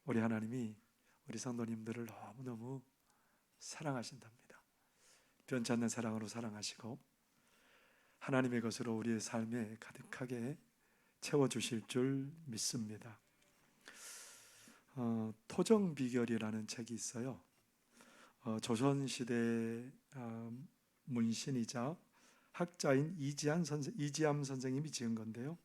우리 하나님이 우리 성도님들을 너무너무 사랑하신답니다. 변치 않는 사랑으로 사랑하시고 하나님의 것으로 우리의 삶에 가득하게 채워주실 줄 믿습니다. 토정비결이라는 책이 있어요. 조선시대 문신이자 학자인 이지암 선생님이 지은 건데요.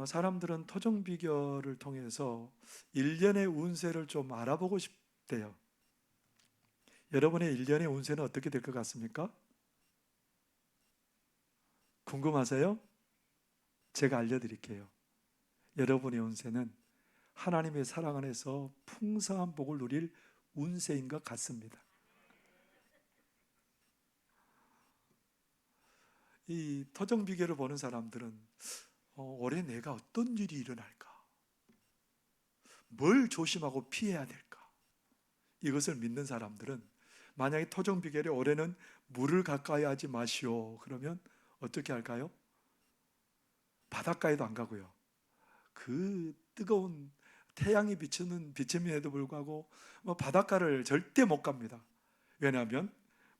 사람들은 토정비결을 통해서 일년의 운세를 좀 알아보고 싶대요. 여러분의 일년의 운세는 어떻게 될 것 같습니까? 궁금하세요? 제가 알려드릴게요. 여러분의 운세는 하나님의 사랑 안에서 풍성한 복을 누릴 운세인 것 같습니다. 이 토정비결을 보는 사람들은 올해 내가 어떤 일이 일어날까? 뭘 조심하고 피해야 될까? 이것을 믿는 사람들은 만약에 토정비결에 올해는 물을 가까이 하지 마시오 그러면 어떻게 할까요? 바닷가에도 안 가고요. 그 뜨거운 태양이 비침에도 불구하고 바닷가를 절대 못 갑니다. 왜냐하면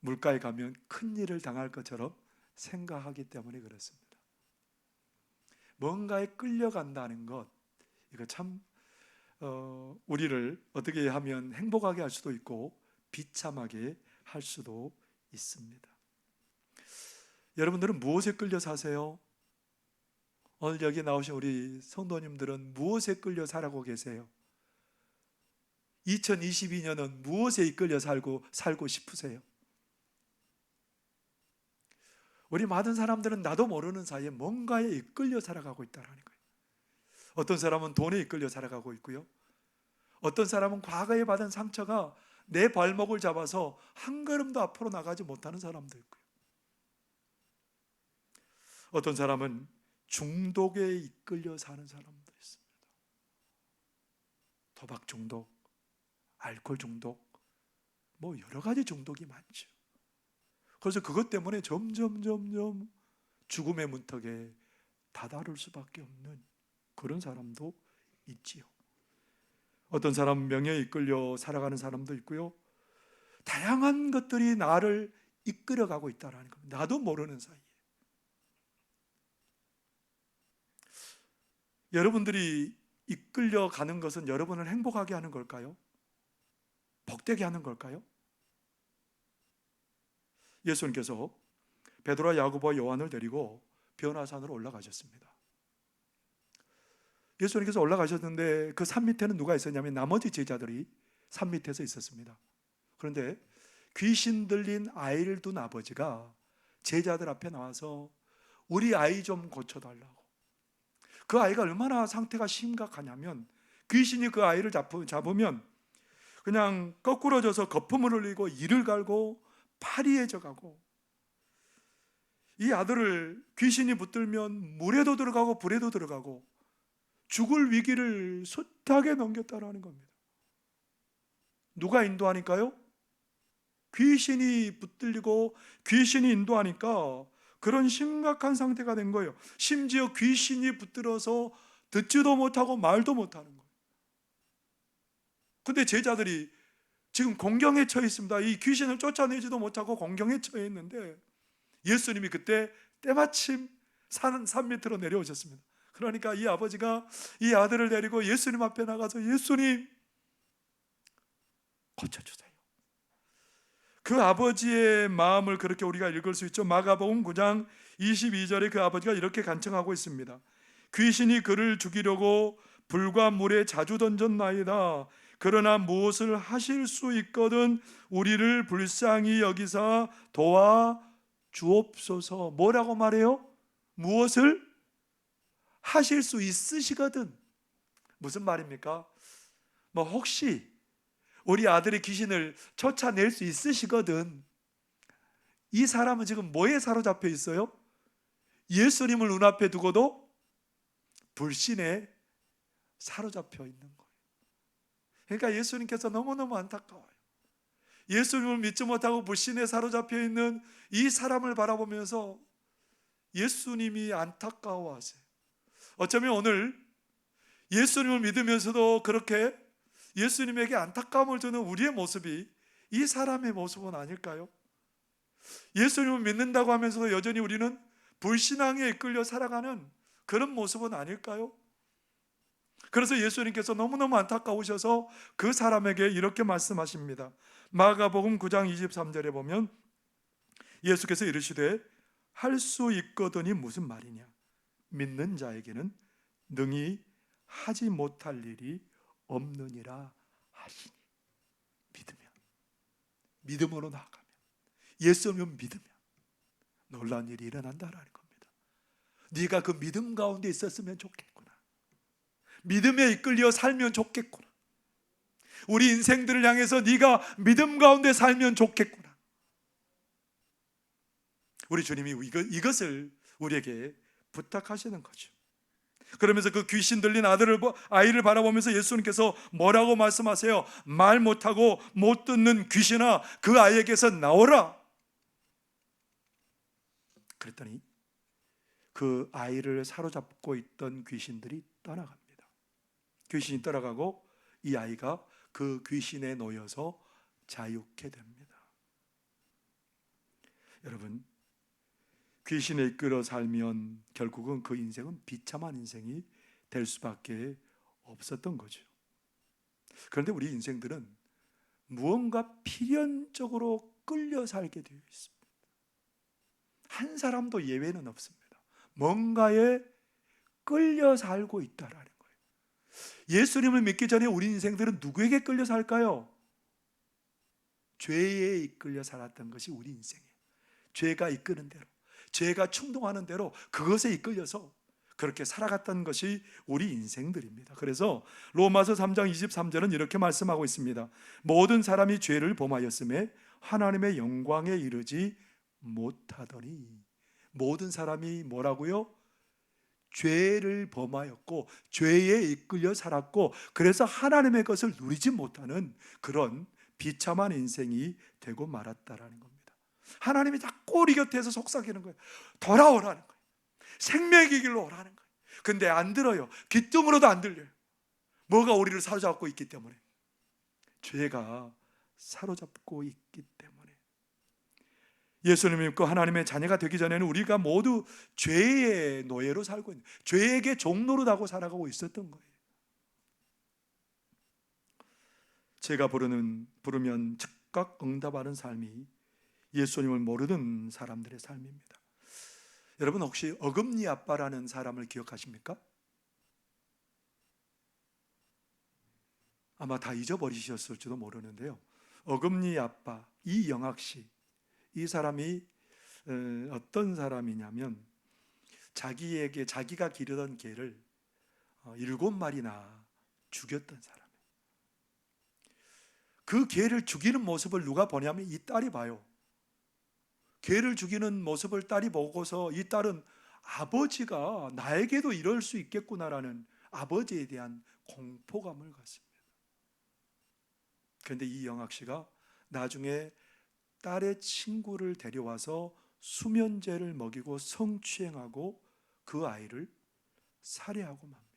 물가에 가면 큰일을 당할 것처럼 생각하기 때문에 그렇습니다. 뭔가에 끌려간다는 것, 이거 참 우리를 어떻게 하면 행복하게 할 수도 있고 비참하게 할 수도 있습니다. 여러분들은 무엇에 끌려 사세요? 오늘 여기 나오신 우리 성도님들은 무엇에 끌려 살고 계세요? 2022년은 무엇에 이끌려 살고 싶으세요? 우리 많은 사람들은 나도 모르는 사이에 뭔가에 이끌려 살아가고 있다는 거예요. 어떤 사람은 돈에 이끌려 살아가고 있고요. 어떤 사람은 과거에 받은 상처가 내 발목을 잡아서 한 걸음도 앞으로 나가지 못하는 사람도 있고요. 어떤 사람은 중독에 이끌려 사는 사람도 있습니다. 도박 중독, 알코올 중독, 여러 가지 중독이 많죠. 그래서 그것 때문에 점점 죽음의 문턱에 다다를 수밖에 없는 그런 사람도 있지요. 어떤 사람은 명예에 이끌려 살아가는 사람도 있고요. 다양한 것들이 나를 이끌어가고 있다는 겁니다. 나도 모르는 사이에. 여러분들이 이끌려가는 것은 여러분을 행복하게 하는 걸까요? 복되게 하는 걸까요? 예수님께서 베드로와 야고보와 요한을 데리고 변화산으로 올라가셨습니다. 예수님께서 올라가셨는데 그 산 밑에는 누가 있었냐면 나머지 제자들이 산 밑에서 있었습니다. 그런데 귀신 들린 아이를 둔 아버지가 제자들 앞에 나와서 우리 아이 좀 고쳐달라고. 그 아이가 얼마나 상태가 심각하냐면 귀신이 그 아이를 잡으면 그냥 거꾸러져서 거품을 흘리고 이를 갈고 파리에 져가고, 이 아들을 귀신이 붙들면 물에도 들어가고 불에도 들어가고 죽을 위기를 숱하게 넘겼다라는 겁니다. 누가 인도하니까요? 귀신이 붙들리고 귀신이 인도하니까 그런 심각한 상태가 된 거예요. 심지어 귀신이 붙들어서 듣지도 못하고 말도 못하는 거예요. 근데 제자들이 지금 공경에 처해 있습니다. 이 귀신을 쫓아내지도 못하고 공경에 처해 있는데 예수님이 그때 때마침 산 밑으로 내려오셨습니다. 그러니까 이 아버지가 이 아들을 데리고 예수님 앞에 나가서 예수님 고쳐주세요. 그 아버지의 마음을 그렇게 우리가 읽을 수 있죠. 마가복음 9장 22절에 그 아버지가 이렇게 간청하고 있습니다. 귀신이 그를 죽이려고 불과 물에 자주 던졌나이다. 그러나 무엇을 하실 수 있거든 우리를 불쌍히 여기사 도와 주옵소서. 뭐라고 말해요? 무엇을 하실 수 있으시거든. 무슨 말입니까? 혹시 우리 아들의 귀신을 쫓아낼 수 있으시거든. 이 사람은 지금 뭐에 사로잡혀 있어요? 예수님을 눈앞에 두고도 불신에 사로잡혀 있는 거예요. 그러니까 예수님께서 너무너무 안타까워요. 예수님을 믿지 못하고 불신에 사로잡혀 있는 이 사람을 바라보면서 예수님이 안타까워하세요. 어쩌면 오늘 예수님을 믿으면서도 그렇게 예수님에게 안타까움을 주는 우리의 모습이 이 사람의 모습은 아닐까요? 예수님을 믿는다고 하면서도 여전히 우리는 불신앙에 이끌려 살아가는 그런 모습은 아닐까요? 그래서 예수님께서 너무너무 안타까우셔서 그 사람에게 이렇게 말씀하십니다. 마가복음 9장 23절에 보면 예수께서 이르시되 할 수 있거든이 무슨 말이냐? 믿는 자에게는 능히 하지 못할 일이 없느니라 하시니. 믿음으로 나아가면, 예수님을 믿으면 놀라운 일이 일어난다라는 겁니다. 네가 그 믿음 가운데 있었으면 좋겠구나. 믿음에 이끌려 살면 좋겠구나. 우리 인생들을 향해서 네가 믿음 가운데 살면 좋겠구나. 우리 주님이 이것을 우리에게 부탁하시는 거죠. 그러면서 그 귀신 들린 아이를 바라보면서 예수님께서 뭐라고 말씀하세요? 말 못하고 못 듣는 귀신아, 그 아이에게서 나오라. 그랬더니 그 아이를 사로잡고 있던 귀신들이 떠나갑니다. 귀신이 떠나가고 이 아이가 그 귀신에 놓여서 자유케 됩니다. 여러분, 귀신에 이끌어 살면 결국은 그 인생은 비참한 인생이 될 수밖에 없었던 거죠. 그런데 우리 인생들은 무언가 필연적으로 끌려 살게 되어 있습니다. 한 사람도 예외는 없습니다. 뭔가에 끌려 살고 있다라는 거예요. 예수님을 믿기 전에 우리 인생들은 누구에게 끌려 살까요? 죄에 이끌려 살았던 것이 우리 인생이에요. 죄가 이끄는 대로, 죄가 충동하는 대로 그것에 이끌려서 그렇게 살아갔던 것이 우리 인생들입니다. 그래서 로마서 3장 23절은 이렇게 말씀하고 있습니다. 모든 사람이 죄를 범하였음에 하나님의 영광에 이르지 못하더니. 모든 사람이 뭐라고요? 죄를 범하였고 죄에 이끌려 살았고 그래서 하나님의 것을 누리지 못하는 그런 비참한 인생이 되고 말았다라는 겁니다. 하나님이 자꾸 우리 곁에서 속삭이는 거예요. 돌아오라는 거예요. 생명의 길로 오라는 거예요. 근데 안 들어요. 귀뚱으로도 안 들려요. 뭐가 우리를 사로잡고 있기 때문에, 죄가 사로잡고 있기 때문에. 예수님을 믿고 하나님의 자녀가 되기 전에는 우리가 모두 죄의 노예로 살고 있는, 죄에게 종노릇하고 살아가고 있었던 거예요. 제가 부르면 즉각 응답하는 삶이 예수님을 모르는 사람들의 삶입니다. 여러분, 혹시 어금니 아빠라는 사람을 기억하십니까? 아마 다 잊어버리셨을지도 모르는데요. 어금니 아빠 이영학 씨, 이 사람이 어떤 사람이냐면 자기가 기르던 개를 7마리나 죽였던 사람이에요. 그 개를 죽이는 모습을 누가 보냐면 이 딸이 봐요. 개를 죽이는 모습을 딸이 보고서 이 딸은 아버지가 나에게도 이럴 수 있겠구나라는 아버지에 대한 공포감을 갖습니다. 그런데 이 영학 씨가 나중에 딸의 친구를 데려와서 수면제를 먹이고 성추행하고 그 아이를 살해하고 맙니다.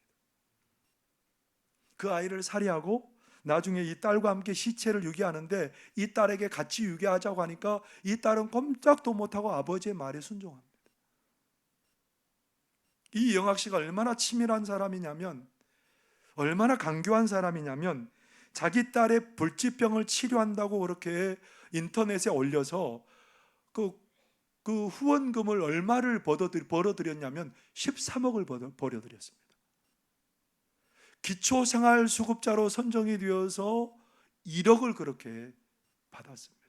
그 아이를 살해하고 나중에 이 딸과 함께 시체를 유기하는데 이 딸에게 같이 유기하자고 하니까 이 딸은 꼼짝도 못하고 아버지의 말에 순종합니다. 이 영학 씨가 얼마나 치밀한 사람이냐면, 얼마나 강교한 사람이냐면, 자기 딸의 불치병을 치료한다고 그렇게 인터넷에 올려서 그 후원금을 얼마를 벌어들였냐면 13억을 벌어들였습니다. 기초생활수급자로 선정이 되어서 1억을 그렇게 받았습니다.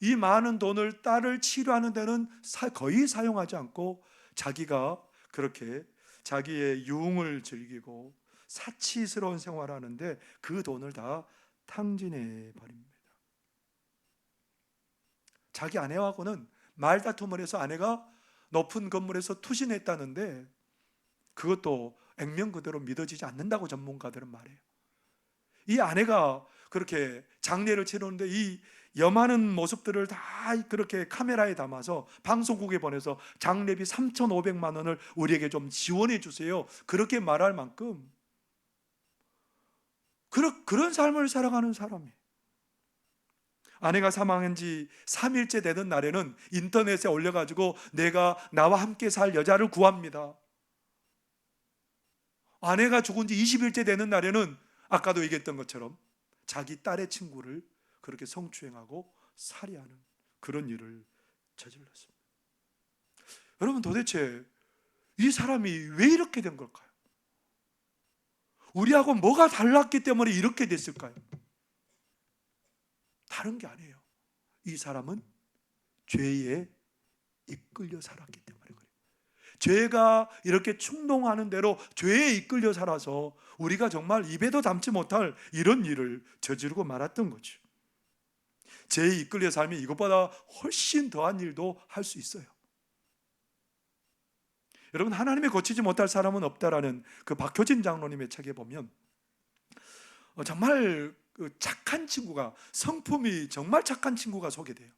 이 많은 돈을 딸을 치료하는 데는 거의 사용하지 않고 자기가 그렇게 자기의 유흥을 즐기고 사치스러운 생활하는데 그 돈을 다 탕진해 버립니다. 자기 아내하고는 말다툼을 해서 아내가 높은 건물에서 투신했다는데 그것도 액면 그대로 믿어지지 않는다고 전문가들은 말해요. 이 아내가 그렇게 장례를 치르는데 이 염하는 모습들을 다 그렇게 카메라에 담아서 방송국에 보내서 장례비 3,500만 원을 우리에게 좀 지원해 주세요, 그렇게 말할 만큼 그런 삶을 살아가는 사람이. 아내가 사망한 지 3일째 되는 날에는 인터넷에 올려가지고 내가 나와 함께 살 여자를 구합니다. 아내가 죽은 지 20일째 되는 날에는 아까도 얘기했던 것처럼 자기 딸의 친구를 그렇게 성추행하고 살해하는 그런 일을 저질렀습니다. 여러분, 도대체 이 사람이 왜 이렇게 된 걸까요? 우리하고 뭐가 달랐기 때문에 이렇게 됐을까요? 다른 게 아니에요. 이 사람은 죄에 이끌려 살았기 때문에 그래요. 죄가 이렇게 충동하는 대로 죄에 이끌려 살아서 우리가 정말 입에도 담지 못할 이런 일을 저지르고 말았던 거죠. 죄에 이끌려 살면 이것보다 훨씬 더한 일도 할 수 있어요. 여러분, 하나님의 고치지 못할 사람은 없다라는 그 박효진 장로님의 책에 보면 정말 그 착한 친구가, 성품이 정말 착한 친구가 소개돼요.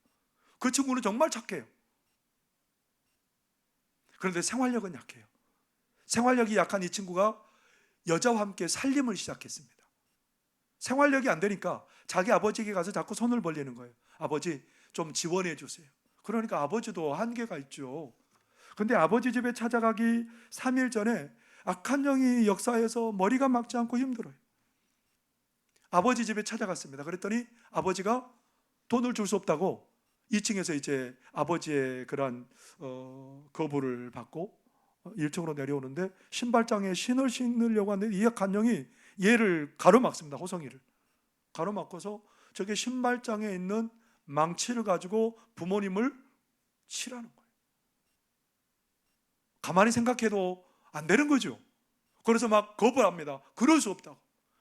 그 친구는 정말 착해요. 그런데 생활력은 약해요. 생활력이 약한 이 친구가 여자와 함께 살림을 시작했습니다. 생활력이 안 되니까 자기 아버지에게 가서 자꾸 손을 벌리는 거예요. 아버지, 좀 지원해 주세요. 그러니까 아버지도 한계가 있죠. 근데 아버지 집에 찾아가기 3일 전에 악한 영이 역사해서 머리가 막지 않고 힘들어요. 아버지 집에 찾아갔습니다. 그랬더니 아버지가 돈을 줄 수 없다고 2층에서 이제 아버지의 그런 거부를 받고 1층으로 내려오는데 신발장에 신을 신으려고 하는데 이 악한 영이 얘를 가로막습니다. 호성이를 가로막고서 저게 신발장에 있는 망치를 가지고 부모님을 치라는 거예요. 가만히 생각해도 안 되는 거죠. 그래서 막 거부합니다. 그럴 수 없다고.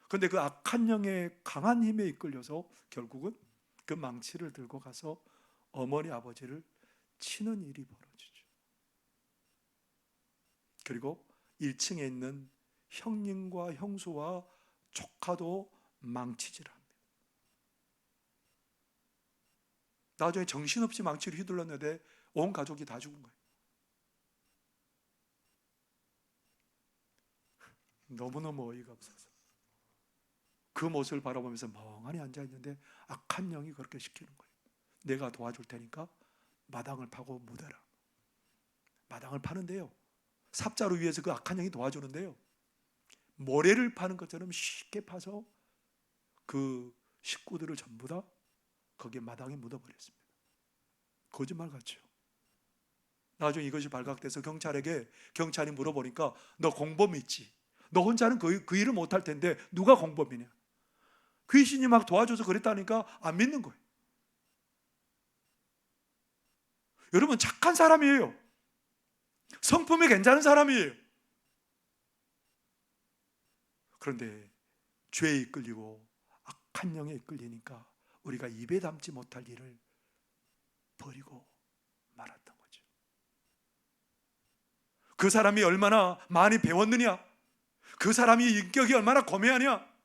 그런데 그 악한 영의 강한 힘에 이끌려서 결국은 그 망치를 들고 가서 어머니 아버지를 치는 일이 벌어지죠. 그리고 1층에 있는 형님과 형수와 조카도 망치질합니다. 나중에 정신없이 망치를 휘둘렀는데 온 가족이 다 죽은 거예요. 너무너무 어이가 없어서 그 모습을 바라보면서 멍하니 앉아있는데 악한 영이 그렇게 시키는 거예요. 내가 도와줄 테니까 마당을 파고 묻어라. 마당을 파는데요, 삽자루 위에서 그 악한 영이 도와주는데요, 모래를 파는 것처럼 쉽게 파서 그 식구들을 전부 다 거기에 마당에 묻어버렸습니다. 거짓말 같죠. 나중에 이것이 발각돼서 경찰이 물어보니까 너 공범이 있지, 너 혼자는 그 일을 못할 텐데 누가 공범이냐, 귀신이 막 도와줘서 그랬다니까 안 믿는 거예요. 여러분, 착한 사람이에요. 성품이 괜찮은 사람이에요. 그런데 죄에 이끌리고 악한 영에 이끌리니까 우리가 입에 담지 못할 일을 버리고 말았던 거죠. 그 사람이 얼마나 많이 배웠느냐, 그 사람이 인격이 얼마나 고매하냐,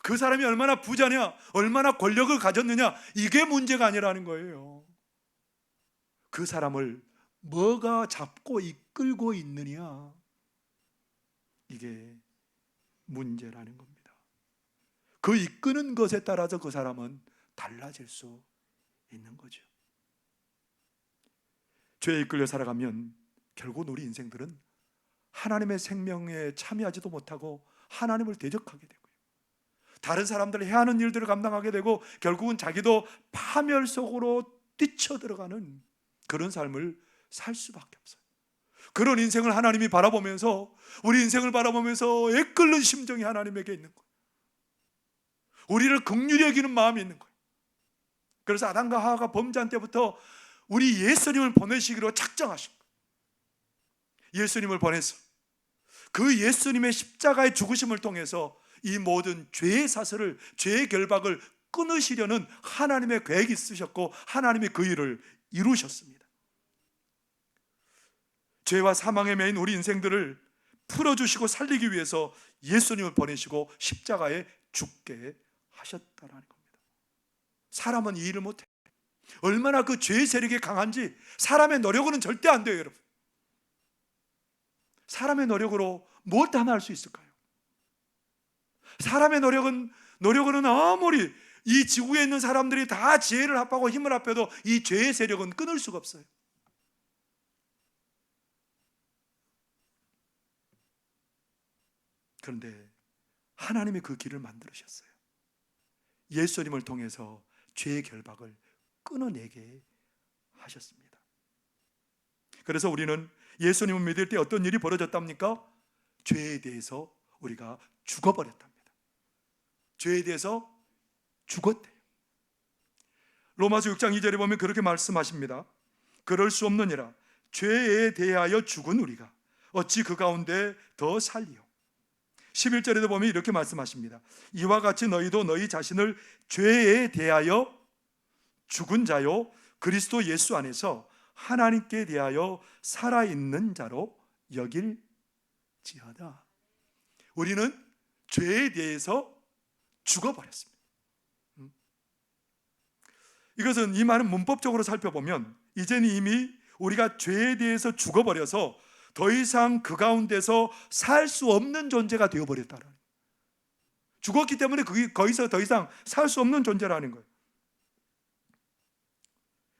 그 사람이 얼마나 부자냐, 얼마나 권력을 가졌느냐, 이게 문제가 아니라는 거예요. 그 사람을 뭐가 잡고 이끌고 있느냐, 이게 문제라는 겁니다. 그 이끄는 것에 따라서 그 사람은 달라질 수 있는 거죠. 죄에 이끌려 살아가면 결국 우리 인생들은 하나님의 생명에 참여하지도 못하고 하나님을 대적하게 되고요, 다른 사람들 해하는 일들을 감당하게 되고 결국은 자기도 파멸 속으로 뛰쳐들어가는 그런 삶을 살 수밖에 없어요. 그런 인생을 하나님이 바라보면서, 우리 인생을 바라보면서 애끓는 심정이 하나님에게 있는 거예요. 우리를 긍휼히 여기는 마음이 있는 거예요. 그래서 아담과 하와가 범죄한 때부터 우리 예수님을 보내시기로 작정하신 거예요. 예수님을 보내서 그 예수님의 십자가의 죽으심을 통해서 이 모든 죄의 사슬을, 죄의 결박을 끊으시려는 하나님의 계획이 있으셨고 하나님이 그 일을 이루셨습니다. 죄와 사망에 매인 우리 인생들을 풀어주시고 살리기 위해서 예수님을 보내시고 십자가에 죽게 하셨다는 겁니다. 사람은 이 일을 못해. 얼마나 그 죄의 세력이 강한지 사람의 노력으로는 절대 안 돼요, 여러분. 사람의 노력으로 무엇 하나 할 수 있을까요? 사람의 노력은 노력으로는 아무리 이 지구에 있는 사람들이 다 지혜를 합하고 힘을 합해도 이 죄의 세력은 끊을 수가 없어요. 그런데 하나님이 그 길을 만들으셨어요. 예수님을 통해서 죄의 결박을 끊어내게 하셨습니다. 그래서 우리는 예수님을 믿을 때 어떤 일이 벌어졌답니까? 죄에 대해서 우리가 죽어버렸답니다. 죄에 대해서 죽었대요. 로마서 6장 2절에 보면 그렇게 말씀하십니다. 그럴 수 없느니라. 죄에 대하여 죽은 우리가 어찌 그 가운데 더 살리요. 11절에도 보면 이렇게 말씀하십니다. 이와 같이 너희도 너희 자신을 죄에 대하여 죽은 자요 그리스도 예수 안에서 하나님께 대하여 살아있는 자로 여길지어다. 우리는 죄에 대해서 죽어버렸습니다. 이것은 이 말은 문법적으로 살펴보면 이제는 이미 우리가 죄에 대해서 죽어버려서 더 이상 그 가운데서 살 수 없는 존재가 되어버렸다는 거예요. 죽었기 때문에 거기서 더 이상 살 수 없는 존재라는 거예요.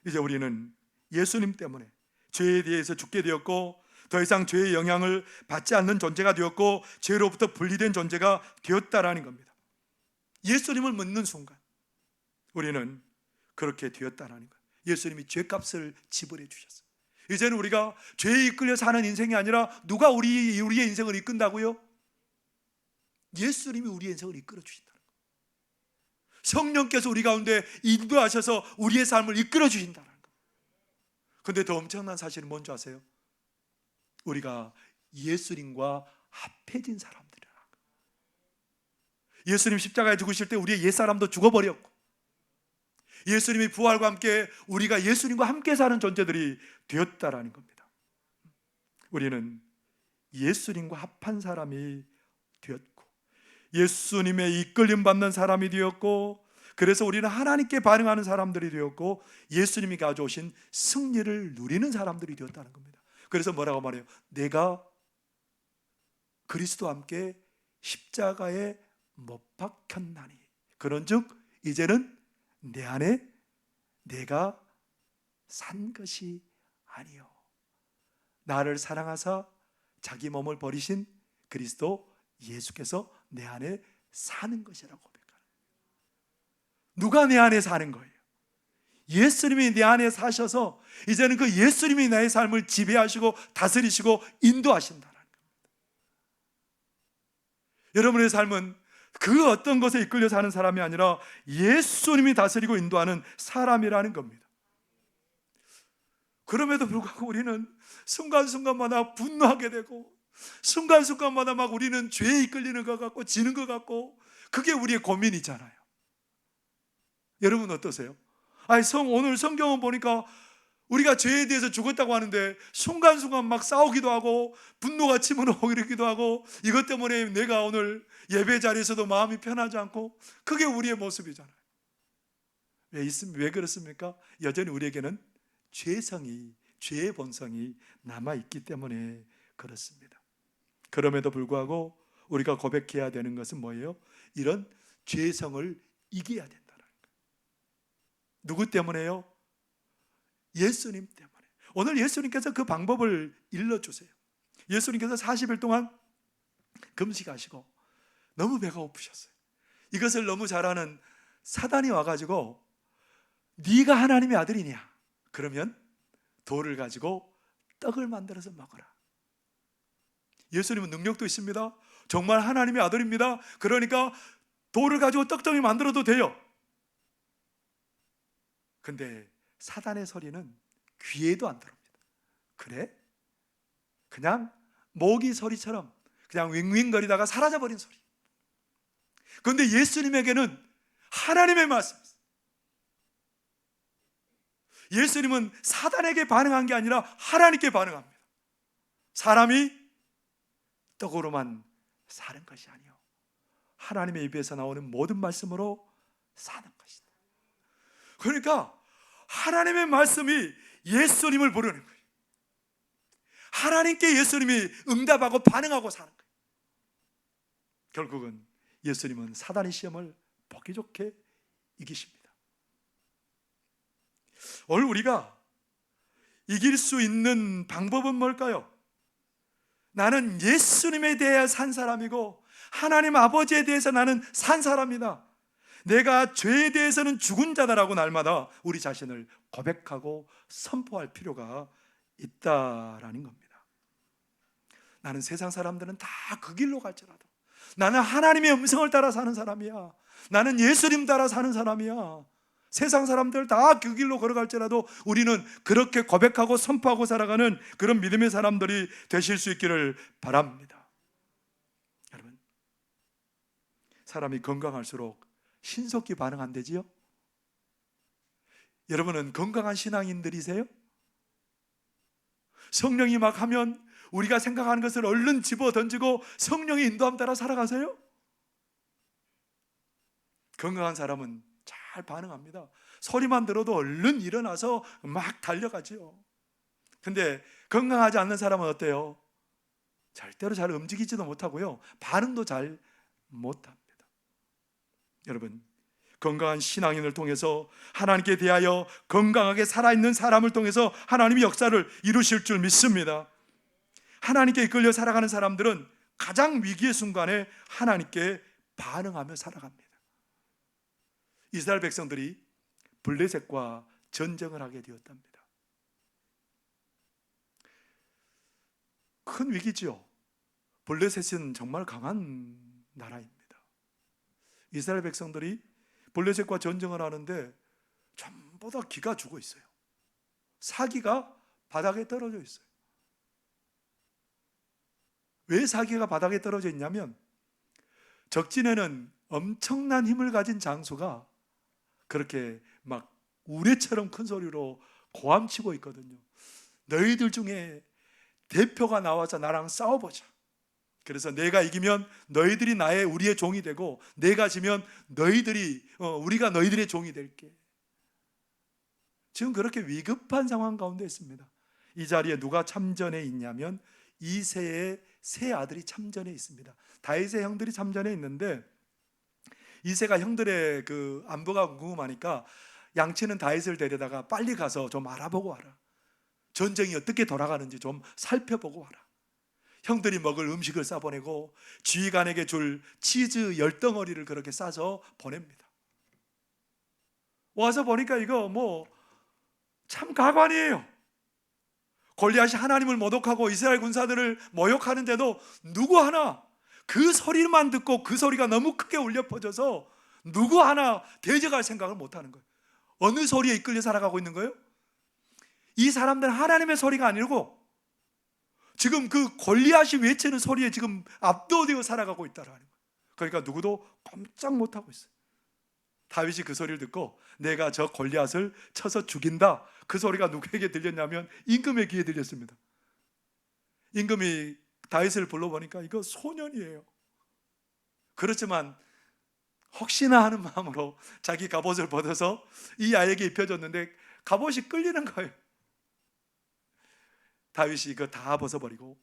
이제 우리는 예수님 때문에 죄에 대해서 죽게 되었고 더 이상 죄의 영향을 받지 않는 존재가 되었고 죄로부터 분리된 존재가 되었다라는 겁니다. 예수님을 믿는 순간 우리는 그렇게 되었다라는 거예요. 예수님이 죄값을 지불해 주셨어요. 이제는 우리가 죄에 이끌려 사는 인생이 아니라 누가 우리의 인생을 이끈다고요? 예수님이 우리의 인생을 이끌어 주신다는 거예요. 성령께서 우리 가운데 인도하셔서 우리의 삶을 이끌어 주신다는 거예요. 그런데 더 엄청난 사실은 뭔지 아세요? 우리가 예수님과 합해진 사람들이라는 거예요. 예수님 십자가에 죽으실 때 우리의 옛사람도 죽어버렸고 예수님이 부활과 함께 우리가 예수님과 함께 사는 존재들이 되었다라는 겁니다. 우리는 예수님과 합한 사람이 되었고 예수님의 이끌림 받는 사람이 되었고 그래서 우리는 하나님께 반응하는 사람들이 되었고 예수님이 가져오신 승리를 누리는 사람들이 되었다는 겁니다. 그래서 뭐라고 말해요? 내가 그리스도와 함께 십자가에 못 박혔나니 그런즉 이제는 내 안에 내가 산 것이 아니요 나를 사랑하사 자기 몸을 버리신 그리스도 예수께서 내 안에 사는 것이라고 고백하는 거예요. 누가 내 안에 사는 거예요? 예수님이 내 안에 사셔서 이제는 그 예수님이 나의 삶을 지배하시고 다스리시고 인도하신다는 겁니다. 여러분의 삶은 그 어떤 것에 이끌려 사는 사람이 아니라 예수님이 다스리고 인도하는 사람이라는 겁니다. 그럼에도 불구하고 우리는 순간순간마다 분노하게 되고 순간순간마다 막 우리는 죄에 이끌리는 것 같고 지는 것 같고 그게 우리의 고민이잖아요. 여러분 어떠세요? 오늘 성경을 보니까 우리가 죄에 대해서 죽었다고 하는데 순간순간 막 싸우기도 하고 분노가 치밀어오고 이러기도 하고 이것 때문에 내가 오늘 예배 자리에서도 마음이 편하지 않고 그게 우리의 모습이잖아요. 왜 그렇습니까? 여전히 우리에게는 죄의 본성이 남아있기 때문에 그렇습니다. 그럼에도 불구하고 우리가 고백해야 되는 것은 뭐예요? 이런 죄성을 이겨야 된다는 거예요. 누구 때문에요? 예수님 때문에. 오늘 예수님께서 그 방법을 일러주세요. 예수님께서 40일 동안 금식하시고 너무 배가 고프셨어요. 이것을 너무 잘 아는 사단이 와가지고 네가 하나님의 아들이냐? 그러면 돌을 가지고 떡을 만들어서 먹어라. 예수님은 능력도 있습니다. 정말 하나님의 아들입니다. 그러니까 돌을 가지고 떡덩이 만들어도 돼요. 근데 사단의 소리는 귀에도 안 들어옵니다. 그래? 그냥 모기 소리처럼 그냥 윙윙거리다가 사라져버린 소리. 그런데 예수님에게는 하나님의 말씀이었어요. 예수님은 사단에게 반응한 게 아니라 하나님께 반응합니다. 사람이 떡으로만 사는 것이 아니요 하나님의 입에서 나오는 모든 말씀으로 사는 것이다. 그러니까 하나님의 말씀이 예수님을 부르는 거예요. 하나님께 예수님이 응답하고 반응하고 사는 거예요. 결국은 예수님은 사단의 시험을 보기 좋게 이기십니다. 오늘 우리가 이길 수 있는 방법은 뭘까요? 나는 예수님에 대해 산 사람이고 하나님 아버지에 대해서 나는 산 사람이다. 내가 죄에 대해서는 죽은 자다라고 날마다 우리 자신을 고백하고 선포할 필요가 있다라는 겁니다. 나는 세상 사람들은 다 그 길로 갈지라도 나는 하나님의 음성을 따라 사는 사람이야. 나는 예수님 따라 사는 사람이야. 세상 사람들 다 그 길로 걸어갈지라도 우리는 그렇게 고백하고 선포하고 살아가는 그런 믿음의 사람들이 되실 수 있기를 바랍니다. 여러분, 사람이 건강할수록 신속히 반응 안 되지요? 여러분은 건강한 신앙인들이세요? 성령이 막 하면 우리가 생각하는 것을 얼른 집어 던지고 성령의 인도함 따라 살아가세요? 건강한 사람은 잘 반응합니다. 소리만 들어도 얼른 일어나서 막 달려가지요. 근데 건강하지 않는 사람은 어때요? 절대로 잘 움직이지도 못하고요, 반응도 잘 못합니다. 여러분, 건강한 신앙인을 통해서 하나님께 대하여 건강하게 살아있는 사람을 통해서 하나님이 역사를 이루실 줄 믿습니다. 하나님께 이끌려 살아가는 사람들은 가장 위기의 순간에 하나님께 반응하며 살아갑니다. 이스라엘 백성들이 블레셋과 전쟁을 하게 되었답니다. 큰 위기지요. 블레셋은 정말 강한 나라입니다. 이스라엘 백성들이 블레셋과 전쟁을 하는데 전부 다 기가 죽어 있어요. 사기가 바닥에 떨어져 있어요. 왜 사기가 바닥에 떨어져 있냐면 적진에는 엄청난 힘을 가진 장수가 그렇게 막 우레처럼 큰 소리로 고함치고 있거든요. 너희들 중에 대표가 나와서 나랑 싸워보자. 그래서 내가 이기면 너희들이 우리의 종이 되고 내가 지면 우리가 너희들의 종이 될게. 지금 그렇게 위급한 상황 가운데 있습니다. 이 자리에 누가 참전해 있냐면 이새의 세 아들이 참전해 있습니다. 다윗의 형들이 참전해 있는데 이새가 형들의 그 안부가 궁금하니까 양치는 다윗을 데려다가 빨리 가서 좀 알아보고 와라. 전쟁이 어떻게 돌아가는지 좀 살펴보고 와라. 형들이 먹을 음식을 싸보내고 지휘관에게 줄 치즈 10덩어리를 그렇게 싸서 보냅니다. 와서 보니까 이거 참 가관이에요. 골리앗이 하나님을 모독하고 이스라엘 군사들을 모욕하는데도 누구 하나 그 소리만 듣고 그 소리가 너무 크게 울려 퍼져서 누구 하나 대적할 생각을 못하는 거예요. 어느 소리에 이끌려 살아가고 있는 거예요? 이 사람들은 하나님의 소리가 아니고 지금 그 골리앗이 외치는 소리에 지금 압도되어 살아가고 있다라는 거예요. 그러니까 누구도 꼼짝 못하고 있어요. 다윗이 그 소리를 듣고 내가 저 골리앗을 쳐서 죽인다, 그 소리가 누구에게 들렸냐면 임금의 귀에 들렸습니다. 임금이 다윗을 불러보니까 이거 소년이에요. 그렇지만 혹시나 하는 마음으로 자기 갑옷을 벗어서 이 아이에게 입혀줬는데 갑옷이 끌리는 거예요. 다윗이 이거 다 벗어버리고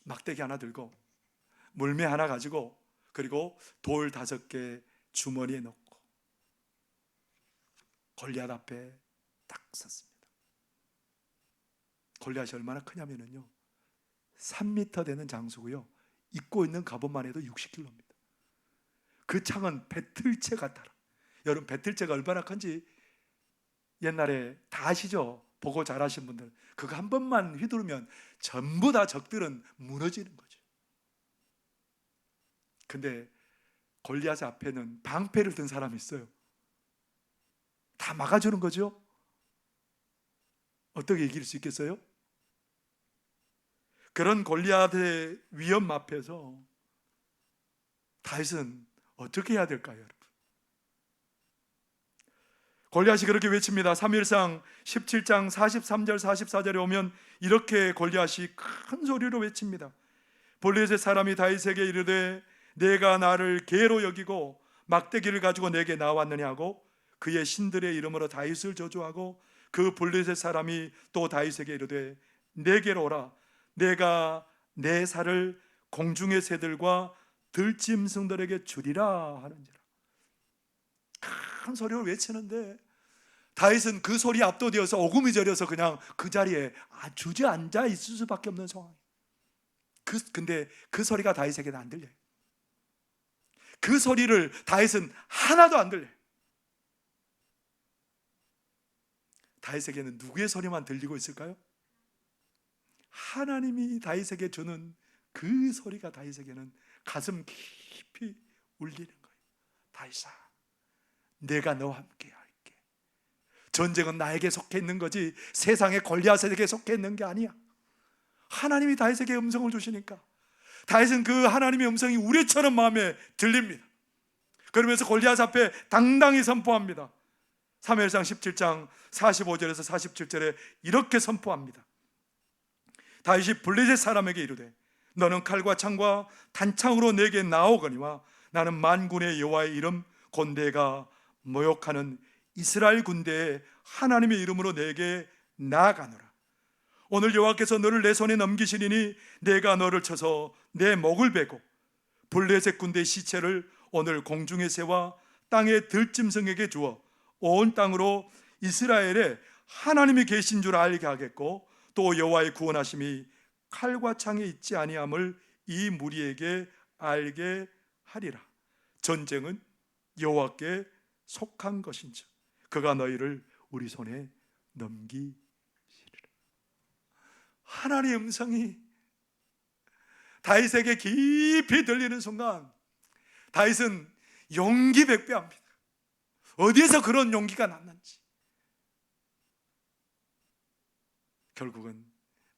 막대기 하나 들고 물매 하나 가지고 그리고 돌 5개 주머니에 넣고 골리앗 앞에 딱 섰습니다. 골리앗이 얼마나 크냐면요 3m 되는 장수고요, 입고 있는 갑옷만 해도 60kg입니다. 그 창은 배틀채 같아라. 여러분, 배틀채가 얼마나 큰지 옛날에 다 아시죠? 보고 잘하신 분들. 그거 한 번만 휘두르면 전부 다 적들은 무너지는 거죠. 근데 골리앗 앞에는 방패를 든 사람이 있어요. 다 막아주는 거죠. 어떻게 이길 수 있겠어요? 그런 골리앗의 위험 앞에서 다윗은 어떻게 해야 될까요, 여러분? 골리앗이 그렇게 외칩니다. 사무엘상 17장 43절 44절에 오면 이렇게 골리앗이 큰 소리로 외칩니다. 블레셋 사람이 다윗에게 이르되 내가 나를 개로 여기고 막대기를 가지고 내게 나왔느냐 하고 그의 신들의 이름으로 다윗을 저주하고 그 블레셋 사람이 또 다윗에게 이르되 내게로 오라. 내가 내 살을 공중의 새들과 들짐승들에게 주리라 하는지라. 큰 소리를 외치는데 다윗은 그 소리에 압도되어서 오금이 저려서 그냥 그 자리에 주저앉아 있을 수밖에 없는 상황. 근데 그 소리가 다윗에게는 안 들려요. 그 소리를 다윗은 하나도 안 들려요. 다윗에게는 누구의 소리만 들리고 있을까요? 하나님이 다윗에게 주는 그 소리가 다윗에게는 가슴 깊이 울리는 거예요. 다윗아, 내가 너와 함께 할게. 전쟁은 나에게 속해 있는 거지 세상의 골리앗에게 속해 있는 게 아니야. 하나님이 다윗에게 음성을 주시니까 다윗은 그 하나님의 음성이 우레처럼 마음에 들립니다. 그러면서 골리앗 앞에 당당히 선포합니다. 사무엘상 17장 45절에서 47절에 이렇게 선포합니다. 다윗이 블레셋 사람에게 이르되 너는 칼과 창과 단창으로 내게 나오거니와 나는 만군의 여호와의 이름 곧 내가 모욕하는 이스라엘 군대의 하나님의 이름으로 내게 나아가노라. 오늘 여호와께서 너를 내 손에 넘기시리니 내가 너를 쳐서 내 목을 베고 블레셋 군대의 시체를 오늘 공중의 새와 땅의 들짐승에게 주어 온 땅으로 이스라엘에 하나님이 계신 줄 알게 하겠고 또 여호와의 구원하심이 칼과 창에 있지 아니함을 이 무리에게 알게 하리라. 전쟁은 여호와께 속한 것인즉 그가 너희를 우리 손에 넘기시리라. 하나님의 음성이 다윗에게 깊이 들리는 순간 다윗은 용기 백배합니다. 어디에서 그런 용기가 났는지. 결국은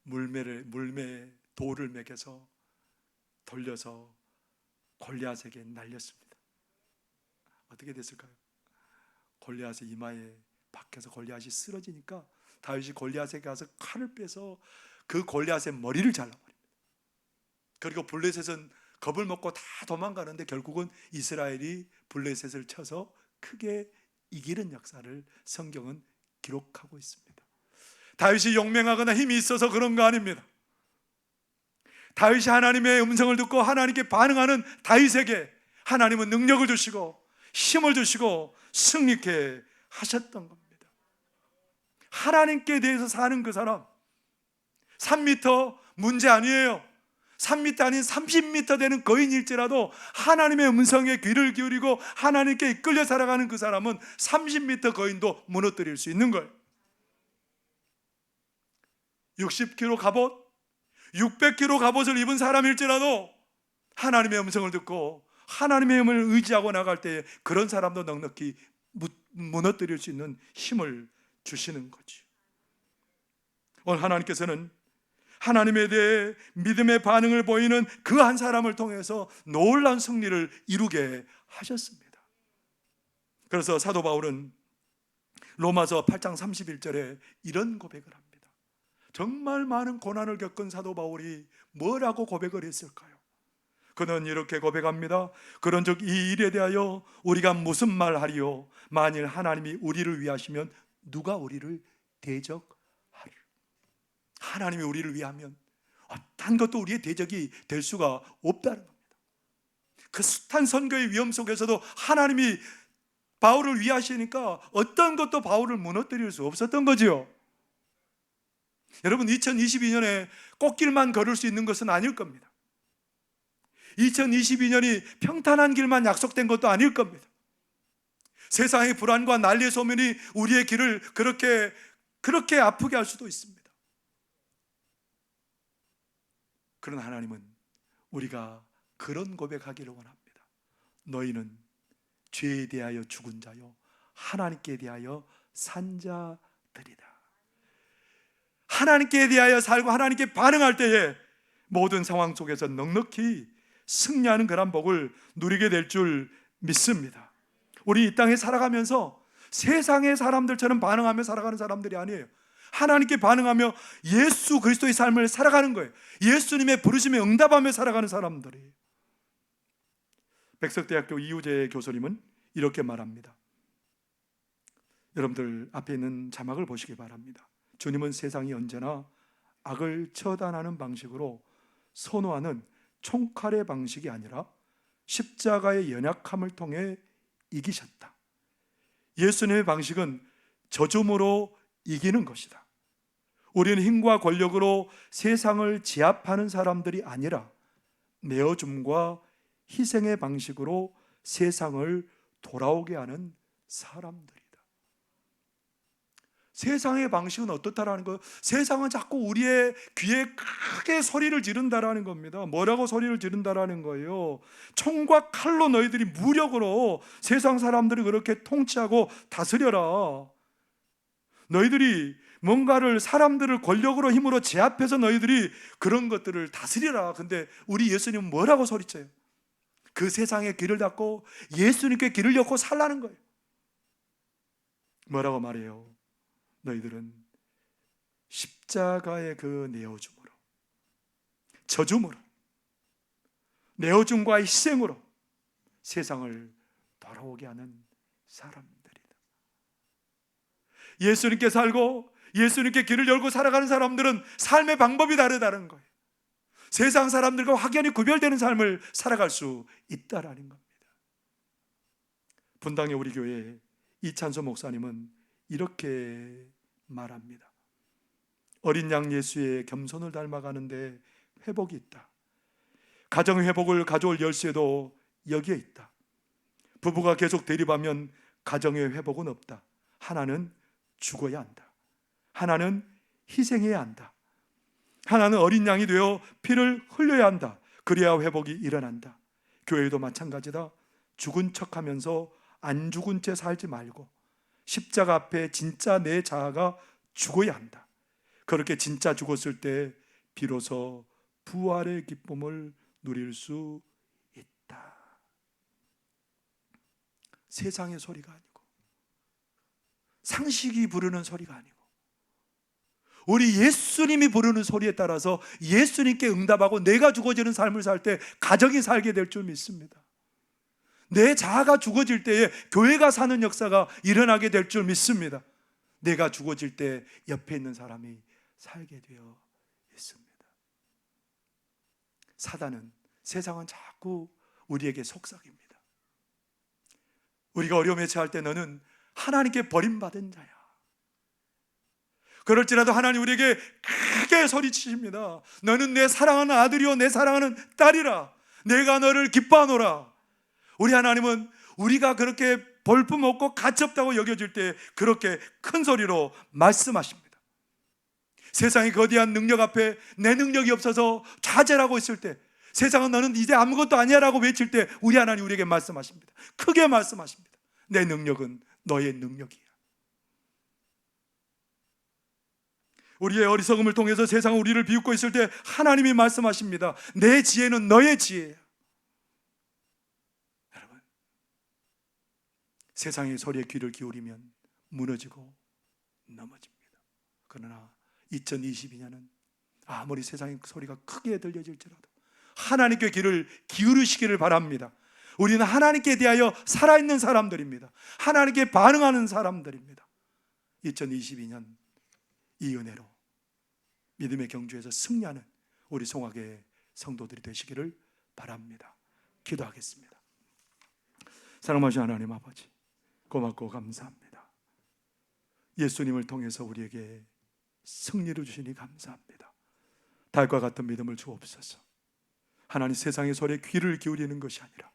물매에 돌을 매겨서 돌려서 골리앗에게 날렸습니다. 어떻게 됐을까요? 골리앗의 이마에 박혀서 골리앗이 쓰러지니까 다윗이 골리앗에게 가서 칼을 빼서 그 골리앗의 머리를 잘라버립니다. 그리고 블레셋은 겁을 먹고 다 도망가는데 결국은 이스라엘이 블레셋을 쳐서 크게 이기는 역사를 성경은 기록하고 있습니다. 다윗이 용맹하거나 힘이 있어서 그런 거 아닙니다. 다윗이 하나님의 음성을 듣고 하나님께 반응하는 다윗에게 하나님은 능력을 주시고 힘을 주시고 승리케 하셨던 겁니다. 하나님께 대해서 사는 그 사람, 3m 문제 아니에요. 3m 아닌 30m 되는 거인일지라도 하나님의 음성에 귀를 기울이고 하나님께 이끌려 살아가는 그 사람은 30m 거인도 무너뜨릴 수 있는 거예요. 60kg 갑옷, 600kg 갑옷을 입은 사람일지라도 하나님의 음성을 듣고 하나님의 힘을 의지하고 나갈 때 그런 사람도 넉넉히 무너뜨릴 수 있는 힘을 주시는 거죠. 오늘 하나님께서는 하나님에 대해 믿음의 반응을 보이는 그 한 사람을 통해서 놀라운 승리를 이루게 하셨습니다. 그래서 사도 바울은 로마서 8장 31절에 이런 고백을 합니다. 정말 많은 고난을 겪은 사도 바울이 뭐라고 고백을 했을까요? 그는 이렇게 고백합니다. 그런즉 이 일에 대하여 우리가 무슨 말하리요? 만일 하나님이 우리를 위하시면 누가 우리를 대적하리요? 하나님이 우리를 위하면 어떤 것도 우리의 대적이 될 수가 없다는 겁니다. 그 숱한 선거의 위험 속에서도 하나님이 바울을 위하시니까 어떤 것도 바울을 무너뜨릴 수 없었던 거죠. 여러분, 2022년에 꽃길만 걸을 수 있는 것은 아닐 겁니다. 2022년이 평탄한 길만 약속된 것도 아닐 겁니다. 세상의 불안과 난리의 소문이 우리의 길을 그렇게 아프게 할 수도 있습니다. 그러나 하나님은 우리가 그런 고백하기를 원합니다. 너희는 죄에 대하여 죽은 자요 하나님께 대하여 산 자들이다. 하나님께 대하여 살고 하나님께 반응할 때에 모든 상황 속에서 넉넉히 승리하는 그런 복을 누리게 될 줄 믿습니다. 우리 이 땅에 살아가면서 세상의 사람들처럼 반응하며 살아가는 사람들이 아니에요. 하나님께 반응하며 예수 그리스도의 삶을 살아가는 거예요. 예수님의 부르심에 응답하며 살아가는 사람들이에요. 백석대학교 이우재 교수님은 이렇게 말합니다. 여러분들 앞에 있는 자막을 보시기 바랍니다. 주님은 세상이 언제나 악을 처단하는 방식으로 선호하는 총칼의 방식이 아니라 십자가의 연약함을 통해 이기셨다. 예수님의 방식은 저주으로 이기는 것이다. 우리는 힘과 권력으로 세상을 제압하는 사람들이 아니라 내어줌과 희생의 방식으로 세상을 돌아오게 하는 사람들이다. 세상의 방식은 어떻다라는 거예요? 세상은 자꾸 우리의 귀에 크게 소리를 지른다라는 겁니다. 뭐라고 소리를 지른다라는 거예요? 총과 칼로 너희들이 무력으로 세상 사람들을 그렇게 통치하고 다스려라. 너희들이 뭔가를 사람들을 권력으로 힘으로 제압해서 너희들이 그런 것들을 다스리라. 근데 우리 예수님은 뭐라고 소리쳐요? 그 세상에 길을 닫고 예수님께 길을 엮고 살라는 거예요. 뭐라고 말해요? 너희들은 십자가의 그 내어줌으로, 저줌으로, 내어줌과 희생으로 세상을 돌아오게 하는 사람들이다. 예수님께 살고 예수님께 길을 열고 살아가는 사람들은 삶의 방법이 다르다는 거예요. 세상 사람들과 확연히 구별되는 삶을 살아갈 수 있다라는 겁니다. 분당의 우리 교회 이찬소 목사님은 이렇게 말합니다. 어린 양 예수의 겸손을 닮아가는데 회복이 있다. 가정의 회복을 가져올 열쇠도 여기에 있다. 부부가 계속 대립하면 가정의 회복은 없다. 하나는 죽어야 한다. 하나는 희생해야 한다. 하나는 어린 양이 되어 피를 흘려야 한다. 그래야 회복이 일어난다. 교회도 마찬가지다. 죽은 척하면서 안 죽은 채 살지 말고 십자가 앞에 진짜 내 자아가 죽어야 한다. 그렇게 진짜 죽었을 때 비로소 부활의 기쁨을 누릴 수 있다. 세상의 소리가 아니고 상식이 부르는 소리가 아니고 우리 예수님이 부르는 소리에 따라서 예수님께 응답하고 내가 죽어지는 삶을 살 때 가정이 살게 될 줄 믿습니다. 내 자아가 죽어질 때에 교회가 사는 역사가 일어나게 될 줄 믿습니다. 내가 죽어질 때 옆에 있는 사람이 살게 되어 있습니다. 사단은, 세상은 자꾸 우리에게 속삭입니다. 우리가 어려움에 처할 때 너는 하나님께 버림받은 자야. 그럴지라도 하나님 우리에게 크게 소리치십니다. 너는 내 사랑하는 아들이요 내 사랑하는 딸이라. 내가 너를 기뻐하노라. 우리 하나님은 우리가 그렇게 볼품없고 가치없다고 여겨질 때 그렇게 큰 소리로 말씀하십니다. 세상의 거대한 능력 앞에 내 능력이 없어서 좌절하고 있을 때, 세상은 너는 이제 아무것도 아니야 라고 외칠 때 우리 하나님 우리에게 말씀하십니다. 크게 말씀하십니다. 내 능력은 너의 능력이야. 우리의 어리석음을 통해서 세상은 우리를 비웃고 있을 때 하나님이 말씀하십니다. 내 지혜는 너의 지혜야. 여러분, 세상의 소리에 귀를 기울이면 무너지고 넘어집니다. 그러나 2022년은 아무리 세상의 소리가 크게 들려질지라도 하나님께 귀를 기울이시기를 바랍니다. 우리는 하나님께 대하여 살아있는 사람들입니다. 하나님께 반응하는 사람들입니다. 2022년 이 은혜로 믿음의 경주에서 승리하는 우리 송악의 성도들이 되시기를 바랍니다. 기도하겠습니다. 사랑하신 하나님 아버지, 고맙고 감사합니다. 예수님을 통해서 우리에게 승리를 주시니 감사합니다. 달과 같은 믿음을 주옵소서. 하나님, 세상의 소리에 귀를 기울이는 것이 아니라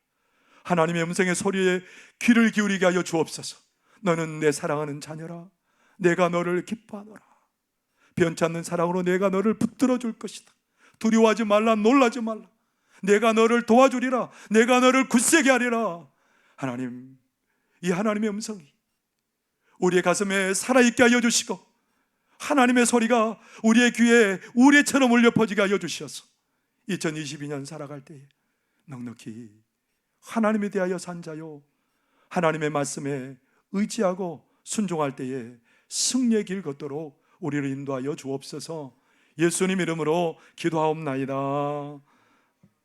하나님의 음성의 소리에 귀를 기울이게 하여 주옵소서. 너는 내 사랑하는 자녀라. 내가 너를 기뻐하노라. 변치 않는 사랑으로 내가 너를 붙들어 줄 것이다. 두려워하지 말라, 놀라지 말라. 내가 너를 도와주리라. 내가 너를 굳세게 하리라. 하나님, 이 하나님의 음성이 우리의 가슴에 살아있게 하여 주시고 하나님의 소리가 우리의 귀에 우레처럼 울려 퍼지게 하여 주셔서 2022년 살아갈 때에 넉넉히 하나님에 대하여 산 자요, 하나님의 말씀에 의지하고 순종할 때에 승리의 길 걷도록 우리를 인도하여 주옵소서. 예수님 이름으로 기도하옵나이다.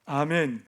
아멘.